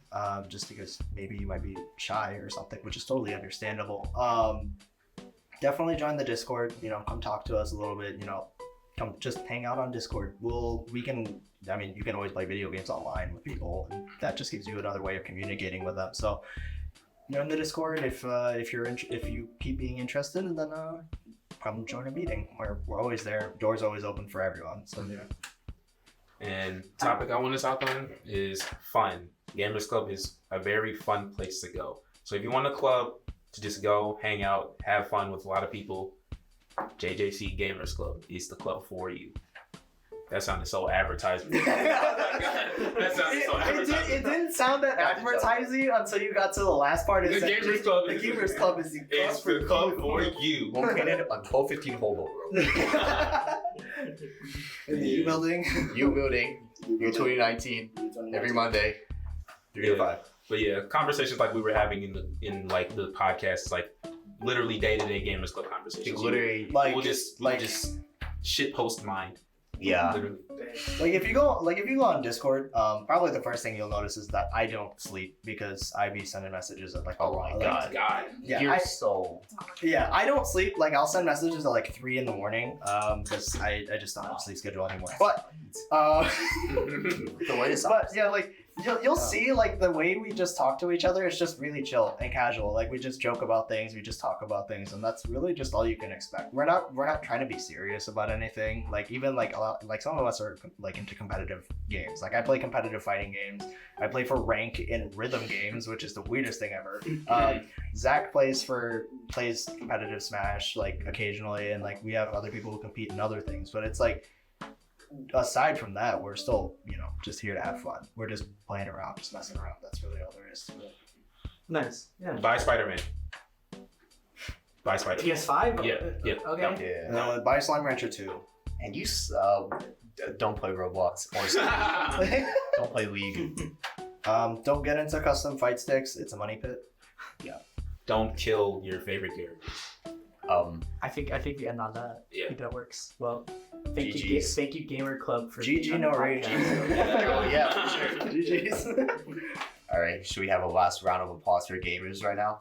just because maybe you might be shy or something, which is totally understandable, definitely join the Discord. Come talk to us a little bit. Come just hang out on Discord. You can always play video games online with people, and that just gives you another way of communicating with them. So in the Discord, if you keep being interested, and then come join a meeting. We're always there. Doors always open for everyone. So yeah. And topic I want to talk on is fun. Gamers Club is a very fun place to go. So if you want a club to just go, hang out, have fun with a lot of people, JJC Gamers Club is the club for you. That sounded so advertising. That sounded so advertising. It didn't sound that advertising until you got to the last part. The Gamers Club. The Gamers Club is the club for you. Located on 1215 Holbow Road. In the U building. U building. Year 2019. Every Monday, 3 to 5. But yeah, conversations like we were having in like the podcast, like literally day-to-day Gamers Club conversations. Literally, we'll just shit post mind. Yeah. Literally. Like if you go on Discord, probably the first thing you'll notice is that I don't sleep because I be sending messages at like Oh my God. Yeah, You're so. Yeah, I don't sleep. Like I'll send messages at like 3 a.m. because I just don't have a sleep schedule anymore. But The way it's but yeah, like you'll see like the way we just talk to each other is just really chill and casual. Like we just joke about things, we just talk about things, and that's really just all you can expect. We're not trying to be serious about anything. Like even like some of us are like into competitive games. Like I play competitive fighting games. I play for rank in rhythm games, which is the weirdest thing ever. Zach plays competitive Smash like occasionally, and like we have other people who compete in other things. But it's like, aside from that, we're still just here to have fun. We're just playing around, just messing around. That's really all there is to it. Nice. Yeah. Buy Spider-Man. Buy Spider-Man. PS5? Yeah. Okay. Yeah. Buy Slime Rancher 2. And you don't play Roblox or don't play League. Don't get into custom fight sticks. It's a money pit. Don't kill your favorite character. I think we end on that. Yeah. I think that works. Well, thank GGs. you Gamer Club for GG, being on no the rage. podcast. Oh yeah, for sure. GG's. All right, should we have a last round of applause for gamers right now?